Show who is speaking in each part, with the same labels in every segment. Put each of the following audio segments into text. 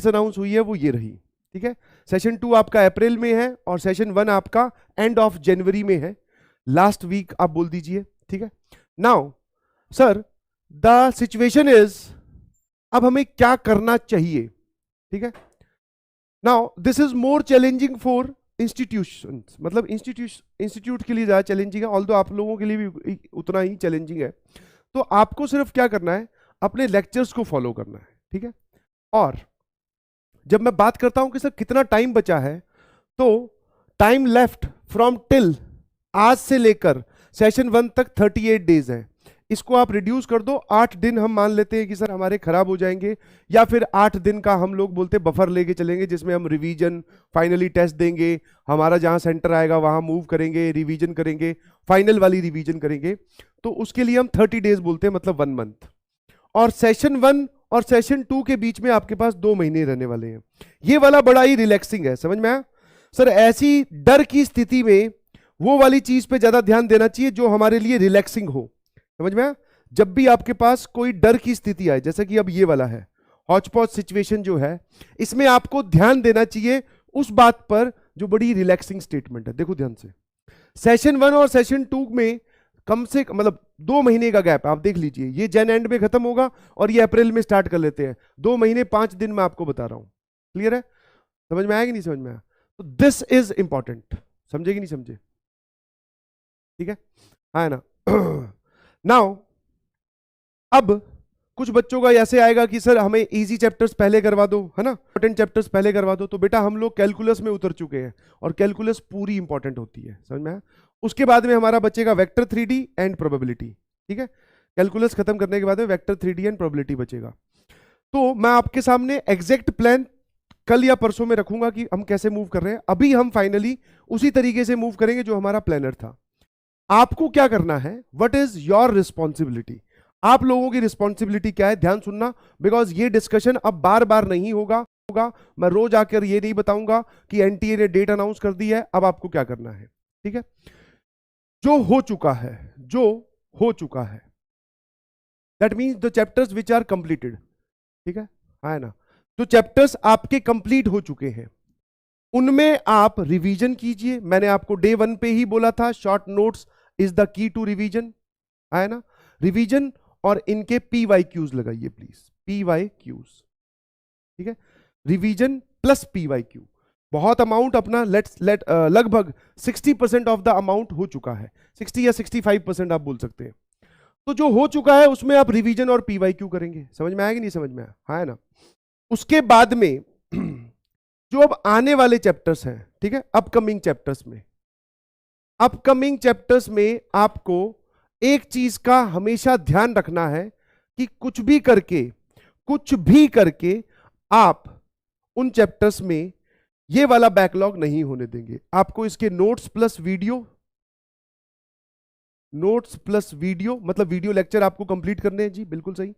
Speaker 1: Announce हुई है वो ये रही, ठीक है। सेशन 2 आपका अप्रैल में है और सेशन 1 आपका एंड ऑफ जनवरी में है, लास्ट वीक आप बोल दीजिए, ठीक है। Now sir the situation is, अब हमें क्या करना चाहिए, ठीक है। Now this is more challenging for institutions, मतलब इंस्टीट्यूट के लिए ज्यादा चैलेंजिंग है, ऑल्दो आप लोगों के लिए भी उतना ही चैलेंजिंग है। तो आपको सिर्फ क्या करना है, अपने लेक्चर्स को फॉलो करना है, ठीक है। और जब मैं बात करता हूं कि सर कितना टाइम बचा है, तो टाइम लेफ्ट फ्रॉम टिल, आज से लेकर सेशन 1 तक 38 डेज है। इसको आप रिड्यूस कर दो, 8 दिन हम मान लेते हैं कि सर हमारे खराब हो जाएंगे, या फिर 8 दिन का हम लोग बोलते बफर लेके चलेंगे, जिसमें हम रिवीजन, फाइनली टेस्ट देंगे, हमारा जहां सेंटर आएगा वहां मूव करेंगे, रिवीजन करेंगे, फाइनल वाली रिवीजन करेंगे। तो उसके लिए हम 30 डेज बोलते हैं, मतलब 1 मंथ। और सेशन 1 और सेशन 2 के बीच में आपके पास 2 महीने रहने वाले हैं। ये वाला बड़ा ही रिलैक्सिंग है, समझ में आया सर। ऐसी डर की स्थिति में वो वाली चीज पे ज्यादा ध्यान देना चाहिए जो हमारे लिए रिलैक्सिंग हो, समझ में आया। जब भी आपके पास कोई डर की स्थिति आए, जैसे कि अब ये वाला है हॉचपॉच सिचुएशन जो है, इसमें आपको ध्यान देना चाहिए उस बात पर जो बड़ी रिलैक्सिंग स्टेटमेंट है। देखो ध्यान से, सेशन 1 और सेशन 2 में कम से मतलब 2 महीने का गैप, आप देख लीजिए, ये जन एंड में खत्म होगा और ये अप्रैल में स्टार्ट कर लेते हैं। 2 महीने 5 दिन में आपको बता रहा हूं, क्लियर है, समझ में आया कि नहीं समझ में आया। तो दिस इज इंपॉर्टेंट, समझे कि नहीं समझे, ठीक है, हाँ ना। नाउ अब कुछ बच्चों का ऐसे आएगा कि सर हमें इजी चैप्टर्स पहले करवा दो, है ना, इंपॉर्टेंट चैप्टर्स पहले करवा दो। तो बेटा हम लोग कैलकुलस में उतर चुके हैं और कैलकुलस पूरी इंपॉर्टेंट होती है, समझ में आया। उसके बाद में हमारा बचेगा वेक्टर 3D एंड प्रोबेबिलिटी, ठीक है। कैलकुलस खत्म करने के बाद में वेक्टर 3D एंड प्रोबेबिलिटी बचेगा। तो मैं आपके सामने एग्जैक्ट प्लान कल या परसों में रखूंगा कि हम कैसे मूव कर रहे हैं। अभी हम फाइनली उसी तरीके से मूव करेंगे जो हमारा प्लानर था। आपको क्या करना है, व्हाट इज योर रिस्पॉन्सिबिलिटी, आप लोगों की रिस्पॉन्सिबिलिटी क्या है, ध्यान सुनना, बिकॉज ये डिस्कशन अब बार बार नहीं होगा। मैं रोज आकर ये नहीं बताऊंगा कि एनटीए ने डेट अनाउंस कर दी है, अब आपको क्या करना है, ठीक है। जो हो चुका है, जो हो चुका है, that means the chapters which are completed, ठीक है ना। जो चैप्टर्स आपके कंप्लीट हो चुके हैं उनमें आप रिवीजन कीजिए। मैंने आपको डे 1 पे ही बोला था, short notes is the key to revision, है ना। रिवीजन और इनके PYQs लगाइए प्लीज, PYQs, ठीक है। रिवीजन प्लस PYQ, बहुत अमाउंट अपना लगभग 60% ऑफ द अमाउंट हो चुका है, 60 या 65% आप बोल सकते हैं। तो जो हो चुका है उसमें आप रिवीजन और PYQ करेंगे, समझ में आएगा नहीं समझ में आया, है ना। उसके बाद में जो अब आने वाले चैप्टर्स हैं, ठीक है, अपकमिंग चैप्टर्स में आपको एक चीज का हमेशा ध्यान रखना है कि कुछ भी करके आप उन चैप्टर्स में ये वाला बैकलॉग नहीं होने देंगे। आपको इसके नोट्स प्लस वीडियो मतलब वीडियो लेक्चर आपको कंप्लीट करने हैं जी, बिल्कुल सही।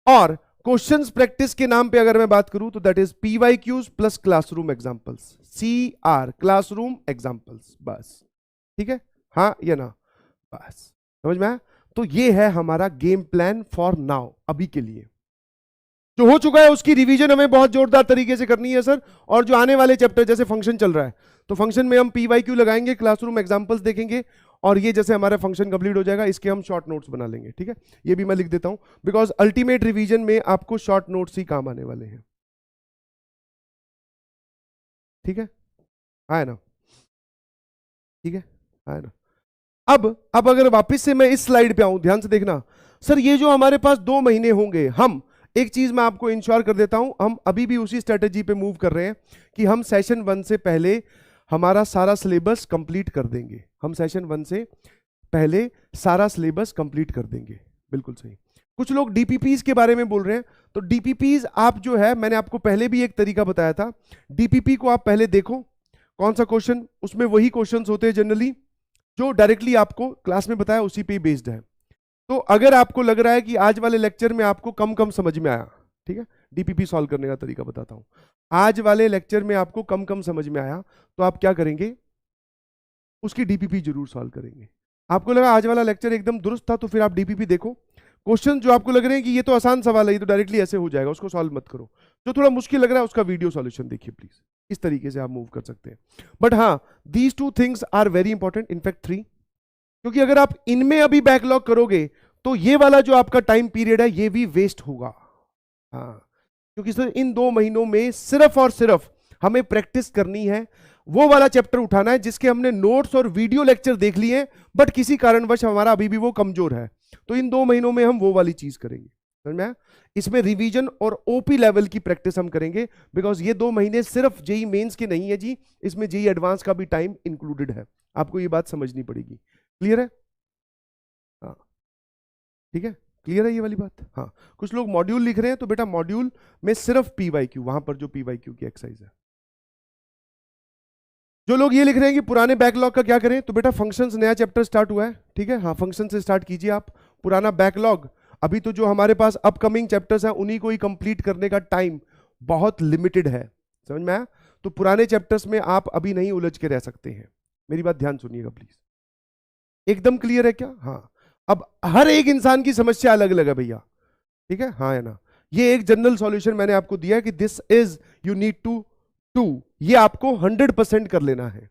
Speaker 1: और क्वेश्चंस प्रैक्टिस के नाम पे अगर मैं बात करूं तो that is PYQs plus classroom examples, CR classroom examples, बस, ठीक है, हाँ या ना, बस, समझ में आया। तो ये है हमारा गेम प्लान फॉर नाउ, अभी के लिए। जो हो चुका है उसकी रिवीजन हमें बहुत जोरदार तरीके से करनी है सर। और जो आने वाले चैप्टर, जैसे फंक्शन चल रहा है तो फंक्शन में हम PYQ लगाएंगे, क्लासरूम एग्जांपल्स देखेंगे, और ये जैसे हमारा फंक्शन कंप्लीट हो जाएगा इसके हम शॉर्ट नोट्स बना लेंगे, ठीक है। ये भी मैं लिख देता हूं, बिकॉज अल्टीमेट रिवीजन में आपको शॉर्ट नोट्स ही काम आने वाले हैं, ठीक है ना, ठीक है ना। अब अगर वापस से मैं इस स्लाइड पे आऊं, ध्यान से देखना सर, ये जो हमारे पास 2 महीने होंगे, हम एक चीज मैं आपको इंश्योर कर देता हूं, हम अभी भी उसी स्ट्रेटेजी पे मूव कर रहे हैं कि हम सेशन 1 से पहले हमारा सारा सिलेबस कंप्लीट कर देंगे। हम सेशन 1 से पहले सारा सिलेबस कंप्लीट कर देंगे, बिल्कुल सही। कुछ लोग DPPs के बारे में बोल रहे हैं, तो DPPs आप जो है, मैंने आपको पहले भी एक तरीका बताया था, DPP को आप पहले देखो कौन सा क्वेश्चन, उसमें वही क्वेश्चंस होते हैं जनरली जो डायरेक्टली आपको क्लास में बताया उसी पे बेस्ड है। तो अगर आपको लग रहा है कि आज वाले लेक्चर में आपको कम समझ में आया, ठीक है, DPP सॉल्व करने का तरीका बताता हूं, आज वाले लेक्चर में आपको कम समझ में आया तो आप क्या करेंगे, उसकी DPP जरूर सॉल्व करेंगे। आपको लगा आज वाला लेक्चर एकदम दुरुस्त था तो फिर आप DPP देखो, क्वेश्चन जो आपको लग रहे हैं कि ये तो आसान सवाल है, ये तो डायरेक्टली ऐसे हो जाएगा, उसको सॉल्व मत करो, जो थोड़ा मुश्किल लग रहा है उसका वीडियो सॉल्यूशन देखिए प्लीज। इस तरीके से आप मूव कर सकते हैं। बट हाँ, these two things are very important, in fact 3, क्योंकि अगर आप इनमें अभी बैकलॉग करोगे तो ये वाला जो आपका टाइम पीरियड है ये भी वेस्ट होगा। हाँ, क्योंकि सर इन 2 महीनों में सिर्फ और सिर्फ हमें प्रैक्टिस करनी है, वो वाला चैप्टर उठाना है जिसके हमने नोट्स और वीडियो लेक्चर देख लिए, बट किसी कारणवश हमारा अभी भी वो कमजोर है, तो इन 2 महीनों में हम वो वाली चीज करेंगे। समझ में आया? इसमें रिवीजन और ओपी लेवल की प्रैक्टिस हम करेंगे, बिकॉज ये 2 महीने सिर्फ जेई मेंस के नहीं है जी, इसमें जेई एडवांस का भी टाइम इंक्लूडेड है। आपको ये बात समझनी पड़ेगी। क्लियर है? हाँ, ठीक है, क्लियर है ये वाली बात? हाँ, कुछ लोग मॉड्यूल लिख रहे हैं, तो बेटा मॉड्यूल में सिर्फ पीवाईक्यू, वहां पर जो पीवाईक्यू की एक्सरसाइज है। जो लोग ये लिख रहे हैं कि पुराने बैकलॉग का क्या करें, तो बेटा फंक्शंस नया चैप्टर स्टार्ट हुआ है, ठीक है, हाँ फंक्शन से स्टार्ट कीजिए आप। पुराना बैकलॉग अभी तो जो हमारे पास अपकमिंग चैप्टर्स हैं उन्हीं को ही कंप्लीट करने का टाइम बहुत लिमिटेड है। समझ में आया? तो पुराने चैप्टर्स में आप अभी नहीं उलझ के रह सकते हैं। मेरी बात ध्यान सुनिएगा प्लीज। एकदम क्लियर है क्या? हाँ, अब हर एक इंसान की समस्या अलग अलग है भैया, ठीक है, हाँ है ना। ये एक जनरल सॉल्यूशन मैंने आपको दिया है कि this is you need to do, ये आपको 100% कर लेना है।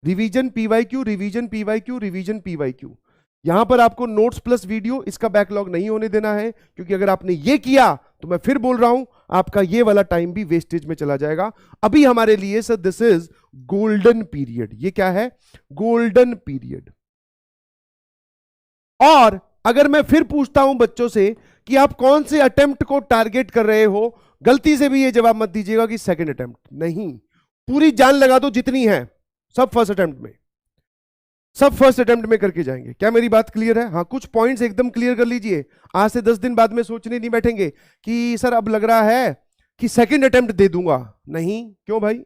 Speaker 1: Revision PYQ, revision PYQ, revision PYQ. यहां पर आपको नोट्स प्लस वीडियो, इसका बैकलॉग नहीं होने देना है, क्योंकि अगर आपने ये किया तो मैं फिर बोल रहा हूं आपका ये वाला टाइम भी वेस्टेज में चला जाएगा। अभी हमारे लिए sir this is golden period. ये क्या है? Golden period. और अगर मैं फिर पूछता हूं बच्चों से कि आप कौन से अटेम्प्ट को टारगेट कर रहे हो, गलती से भी ये जवाब मत दीजिएगा कि सेकंड अटेम्प्ट, नहीं, पूरी जान लगा दो जितनी है, सब फर्स्ट अटेम्प्ट में, सब फर्स्ट अटेम्प्ट में करके जाएंगे। क्या मेरी बात क्लियर है? हाँ, कुछ पॉइंट्स एकदम क्लियर कर लीजिए। आज से 10 दिन बाद में सोचने नहीं बैठेंगे कि सर अब लग रहा है कि सेकंड अटेम्प्ट दे दूंगा, नहीं, क्यों भाई?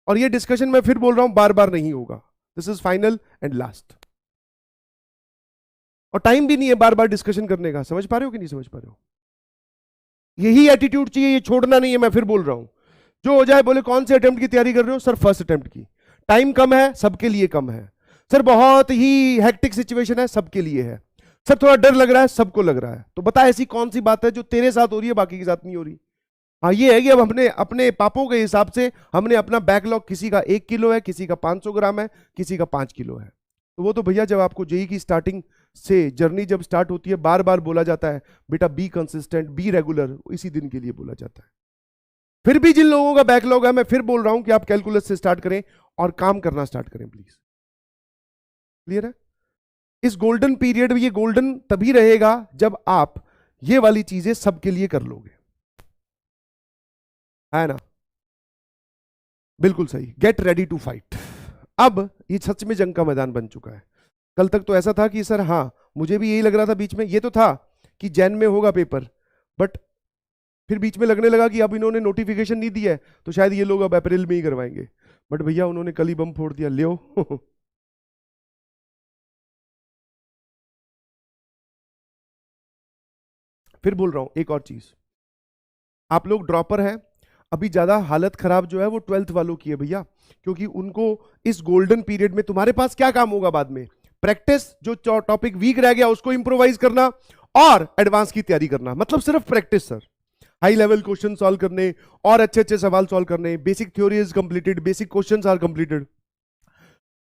Speaker 1: और ये डिस्कशन मैं फिर बोल रहा हूं बार बार नहीं होगा, this is final and last. और टाइम भी नहीं है बार बार डिस्कशन करने का। समझ पा रहे हो कि नहीं समझ पा रहे हो? यही एटीट्यूड चाहिए, ये छोड़ना नहीं है। मैं फिर बोल रहा हूं, जो हो जाए बोले कौन से अटेम्प्ट की तैयारी कर रहे हो? सर फर्स्ट अटेम्प्ट की। टाइम कम है, सबके लिए कम है। सर बहुत ही हेक्टिक सिचुएशन है, सबके लिए है। सर थोड़ा डर लग रहा है, सबको लग रहा है। तो बता ऐसी कौन सी बात है जो तेरे साथ हो रही है बाकी के साथ नहीं हो रही? हाँ, ये है कि अब हमने अपने पापों के हिसाब से हमने अपना बैकलॉग, किसी का 1 किलो है, किसी का 500 ग्राम है, किसी का 5 किलो है। तो वो तो भैया जब आपको जेई की स्टार्टिंग से जर्नी जब स्टार्ट होती है, बार बार बोला जाता है बेटा बी कंसिस्टेंट, बी रेगुलर, इसी दिन के लिए बोला जाता है। फिर भी जिन लोगों का बैकलॉग है, मैं फिर बोल रहा हूं कि आप कैलकुलस से स्टार्ट करें और काम करना स्टार्ट करें प्लीज। क्लियर है? इस गोल्डन पीरियड, ये गोल्डन तभी रहेगा जब आप ये वाली चीजें सबके लिए कर लोगे, है ना? बिल्कुल सही। Get ready to fight. अब ये सच में जंग का मैदान बन चुका है। कल तक तो ऐसा था कि सर हाँ मुझे भी यही लग रहा था, बीच में ये तो था कि जैन में होगा पेपर, बट फिर बीच में लगने लगा कि अब इन्होंने नोटिफिकेशन नहीं दिया है तो शायद ये लोग अब अप्रैल में ही करवाएंगे। बट भैया उन्होंने कल ही बम फोड़ दिया, लियो। फिर बोल रहा हूं एक और चीज, आप लोग ड्रॉपर हैं, अभी ज्यादा हालत खराब जो है वो 12th वालों की है भैया, क्योंकि उनको इस गोल्डन पीरियड में तुम्हारे पास क्या काम होगा बाद में? प्रैक्टिस, जो टॉपिक वीक रह गया उसको इंप्रोवाइज करना और एडवांस की तैयारी करना। मतलब सिर्फ practice sir, high level question solve करने और अच्छे अच्छे सवाल सॉल्व करने। Basic theory is completed, basic questions are completed.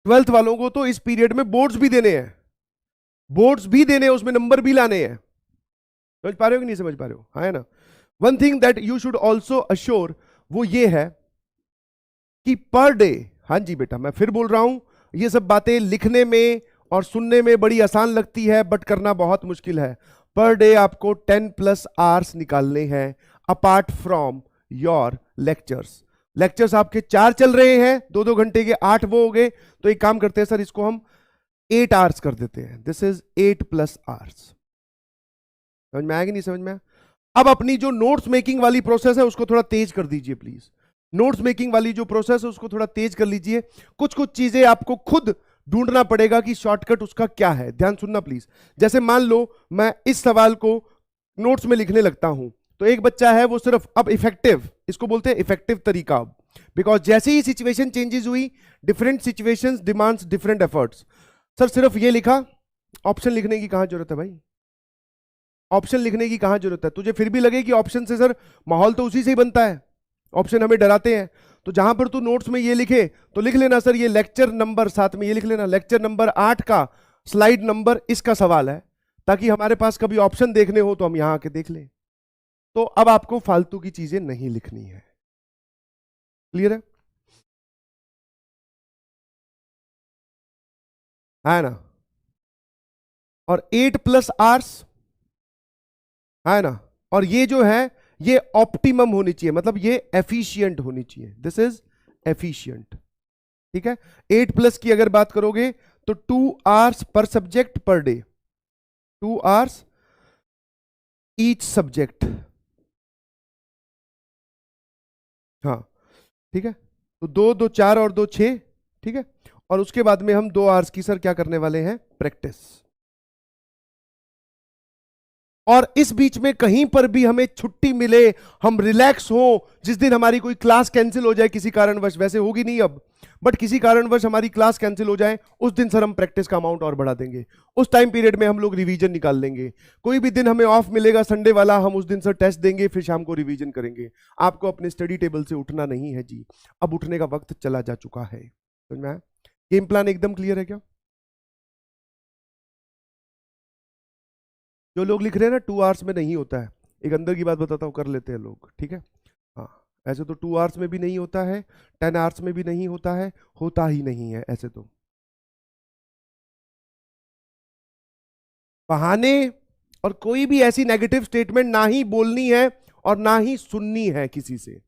Speaker 1: 12th वालों को तो इस पीरियड में बोर्ड्स भी देने हैं, बोर्ड्स भी देने हैं, उसमें नंबर भी लाने हैं। समझ पा रहे हो कि नहीं समझ पा रहे हो? हाँ है ना? One thing that you should also assure, वो ये है कि पर डे, हाँ जी बेटा मैं फिर बोल रहा हूं, ये सब बातें लिखने में और सुनने में बड़ी आसान लगती है बट करना बहुत मुश्किल है। पर डे आपको 10+ आवर्स निकालने हैं apart from your lectures. Lectures आपके 4 चल रहे हैं, 2-2 घंटे के, 8 वो हो गए। तो एक काम करते हैं सर, इसको हम 8 आवर्स कर देते हैं। This is 8+ hours. समझ में आएगी नहीं समझ में? अब अपनी जो नोट्स मेकिंग वाली प्रोसेस है उसको थोड़ा तेज कर दीजिए प्लीज। नोट्स मेकिंग वाली जो प्रोसेस है उसको थोड़ा तेज कर लीजिए। कुछ कुछ चीजें आपको खुद ढूंढना पड़ेगा कि शॉर्टकट उसका क्या है। ध्यान सुनना प्लीज। जैसे मान लो मैं इस सवाल को नोट्स में लिखने लगता हूं, तो एक बच्चा है वो सिर्फ, अब इफेक्टिव, इसको बोलते हैं इफेक्टिव तरीका, बिकॉज जैसे ही सिचुएशन चेंजेस हुई, different situations demands different efforts. Sir सिर्फ ये लिखा, ऑप्शन लिखने की कहां जरूरत है भाई? ऑप्शन लिखने की कहां जरूरत है? तुझे फिर भी लगे कि ऑप्शन से सर माहौल तो उसी से ही बनता है, ऑप्शन हमें डराते हैं, तो जहां पर तू नोट्स में ये लिखे तो लिख लेना सर ये लेक्चर नंबर, साथ में ये लिख लेना लेक्चर नंबर 8 का स्लाइड नंबर इसका सवाल है, ताकि हमारे पास कभी ऑप्शन देखने हो तो हम यहां आके देख लें। तो अब आपको फालतू की चीजें नहीं लिखनी है। क्लियर है ना? और 8+आवर्स है ना, और ये जो है ये ऑप्टिमम होनी चाहिए, मतलब ये एफिशिएंट होनी चाहिए, दिस इज एफिशिएंट। ठीक है, 8+ की अगर बात करोगे तो 2 hours per subject per day, 2 hours each subject. हाँ ठीक है, तो 2 2 4 और 2 6। ठीक है, और उसके बाद में हम 2 आवर्स की सर क्या करने वाले हैं? प्रैक्टिस। और इस बीच में कहीं पर भी हमें छुट्टी मिले, हम रिलैक्स हो, जिस दिन हमारी कोई क्लास कैंसिल हो जाए किसी कारणवश, वैसे होगी नहीं अब, बट किसी कारणवश हमारी क्लास कैंसिल हो जाए, उस दिन सर हम प्रैक्टिस का अमाउंट और बढ़ा देंगे। उस टाइम पीरियड में हम लोग रिवीजन निकाल लेंगे। कोई भी दिन हमें ऑफ मिलेगा संडे वाला, हम उस दिन सर टेस्ट देंगे, फिर शाम को रिवीजन करेंगे। आपको अपने स्टडी टेबल से उठना नहीं है जी, अब उठने का वक्त चला जा चुका है। समझ में आया? गेम प्लान एकदम क्लियर है क्या? जो लोग लिख रहे हैं ना 2 आवर्स में नहीं होता है, एक अंदर की बात बताता हूँ, कर लेते हैं लोग। ठीक है, हाँ, ऐसे तो 2 आवर्स में भी नहीं होता है, 10 आवर्स में भी नहीं होता है, होता ही नहीं है ऐसे तो। बहाने और कोई भी ऐसी नेगेटिव स्टेटमेंट ना ही बोलनी है और ना ही सुननी है किसी से।